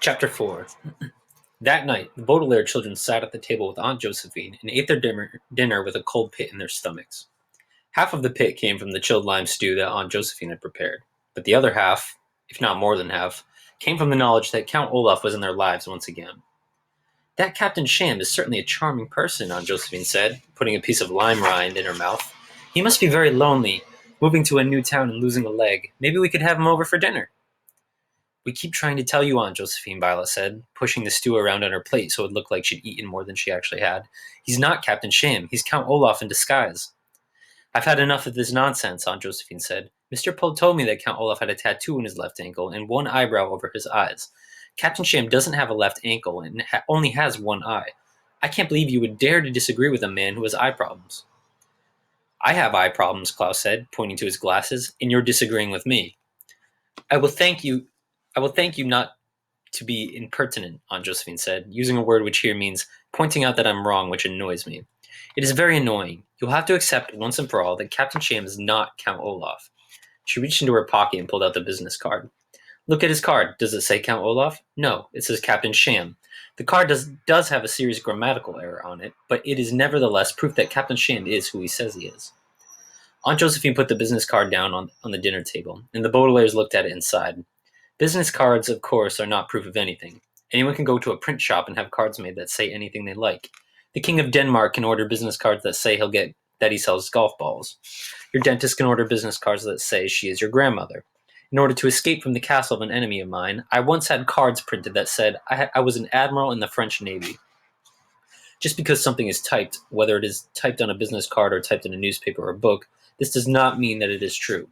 Chapter 4. That night, the Baudelaire children sat at the table with Aunt Josephine and ate their dinner with a cold pit in their stomachs. Half of the pit came from the chilled lime stew that Aunt Josephine had prepared, but the other half, if not more than half, came from the knowledge that Count Olaf was in their lives once again. That Captain Sham is certainly a charming person, Aunt Josephine said, putting a piece of lime rind in her mouth. He must be very lonely, moving to a new town and losing a leg. Maybe we could have him over for dinner. We keep trying to tell you, Aunt Josephine, Violet said, pushing the stew around on her plate so it looked like she'd eaten more than she actually had. He's not Captain Sham. He's Count Olaf in disguise. I've had enough of this nonsense, Aunt Josephine said. Mr. Poe told me that Count Olaf had a tattoo on his left ankle and one eyebrow over his eyes. Captain Sham doesn't have a left ankle and only has one eye. I can't believe you would dare to disagree with a man who has eye problems. I have eye problems, Klaus said, pointing to his glasses, and you're disagreeing with me. I will thank you not to be impertinent, Aunt Josephine said, using a word which here means pointing out that I'm wrong, which annoys me. It is very annoying. You'll have to accept once and for all that Captain Sham is not Count Olaf. She reached into her pocket and pulled out the business card. Look at his card. Does it say Count Olaf? No, it says Captain Sham. The card does have a serious grammatical error on it, but it is nevertheless proof that Captain Sham is who he says he is. Aunt Josephine put the business card down on the dinner table, and the Baudelaires looked at it and sighed. Business cards, of course, are not proof of anything. Anyone can go to a print shop and have cards made that say anything they like. The King of Denmark can order business cards that say that he sells golf balls. Your dentist can order business cards that say she is your grandmother. In order to escape from the castle of an enemy of mine, I once had cards printed that said I was an admiral in the French Navy. Just because something is typed, whether it is typed on a business card or typed in a newspaper or book, this does not mean that it is true.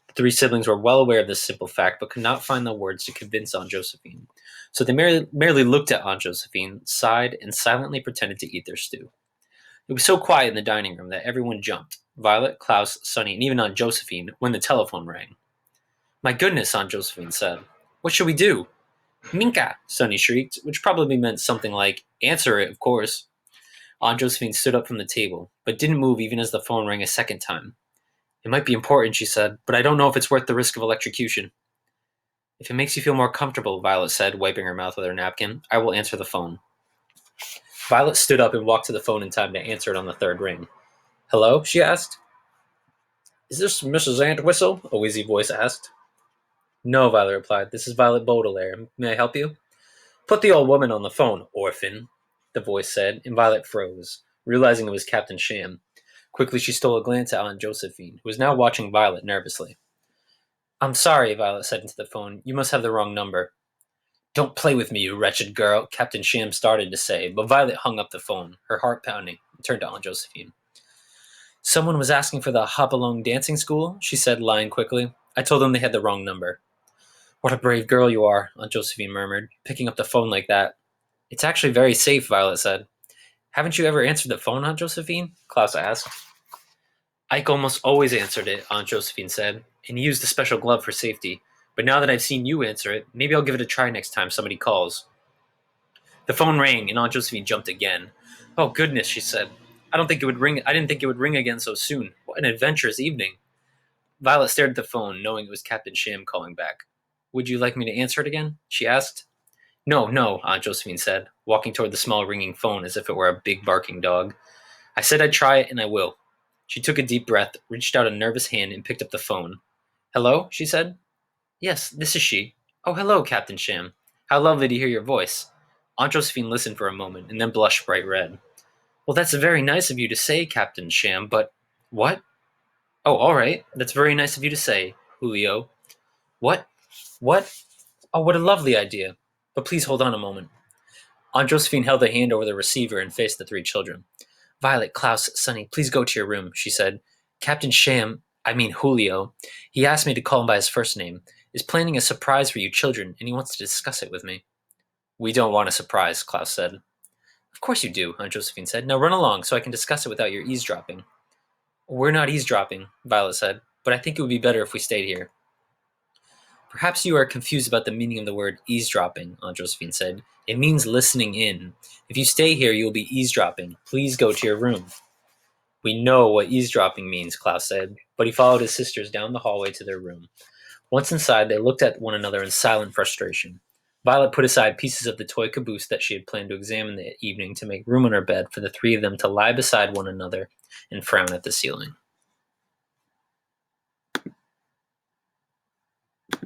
The three siblings were well aware of this simple fact, but could not find the words to convince Aunt Josephine. So they merely looked at Aunt Josephine, sighed, and silently pretended to eat their stew. It was so quiet in the dining room that everyone jumped, Violet, Klaus, Sonny, and even Aunt Josephine, when the telephone rang. My goodness, Aunt Josephine said. What should we do? Minka, Sonny shrieked, which probably meant something like, answer it, of course. Aunt Josephine stood up from the table, but didn't move even as the phone rang a second time. It might be important, she said, but I don't know if it's worth the risk of electrocution. If it makes you feel more comfortable, Violet said, wiping her mouth with her napkin, I will answer the phone. Violet stood up and walked to the phone in time to answer it on the third ring. Hello? She asked. Is this Mrs. Antwhistle? A wheezy voice asked. No, Violet replied. This is Violet Baudelaire. May I help you? Put the old woman on the phone, orphan, the voice said, and Violet froze, realizing it was Captain Sham. Quickly she stole a glance at Aunt Josephine, who was now watching Violet nervously. I'm sorry, Violet said into the phone. You must have the wrong number. Don't play with me, you wretched girl, Captain Sham started to say, but Violet hung up the phone, her heart pounding, and turned to Aunt Josephine. Someone was asking for the Hopalong dancing school, she said, lying quickly. I told them they had the wrong number. What a brave girl you are, Aunt Josephine murmured, picking up the phone like that. It's actually very safe, Violet said. Haven't you ever answered the phone, Aunt Josephine? Klaus asked. Ike almost always answered it, Aunt Josephine said, and he used a special glove for safety. But now that I've seen you answer it, maybe I'll give it a try next time somebody calls. The phone rang, and Aunt Josephine jumped again. Oh, goodness, she said. I didn't think it would ring again so soon. What an adventurous evening. Violet stared at the phone, knowing it was Captain Sham calling back. Would you like me to answer it again? She asked. No, Aunt Josephine said, walking toward the small ringing phone as if it were a big barking dog. I said I'd try it, and I will. She took a deep breath, reached out a nervous hand, and picked up the phone. Hello? She said. Yes, this is she. Oh, hello, Captain Sham. How lovely to hear your voice. Aunt Josephine listened for a moment, and then blushed bright red. Well, that's very nice of you to say, Captain Sham, but... What? Oh, all right. That's very nice of you to say, Julio. What? What? Oh, what a lovely idea. But please hold on a moment. Aunt Josephine held a hand over the receiver and faced the three children. Violet, Klaus, Sonny, please go to your room, she said. Captain Sham, Julio, he asked me to call him by his first name, is planning a surprise for you children, and he wants to discuss it with me. We don't want a surprise, Klaus said. Of course you do, Aunt Josephine said. Now run along so I can discuss it without your eavesdropping. We're not eavesdropping, Violet said, but I think it would be better if we stayed here. Perhaps you are confused about the meaning of the word eavesdropping, Aunt Josephine said. It means listening in. If you stay here, you will be eavesdropping. Please go to your room. We know what eavesdropping means, Klaus said, but he followed his sisters down the hallway to their room. Once inside, they looked at one another in silent frustration. Violet put aside pieces of the toy caboose that she had planned to examine that evening to make room on her bed for the three of them to lie beside one another and frown at the ceiling.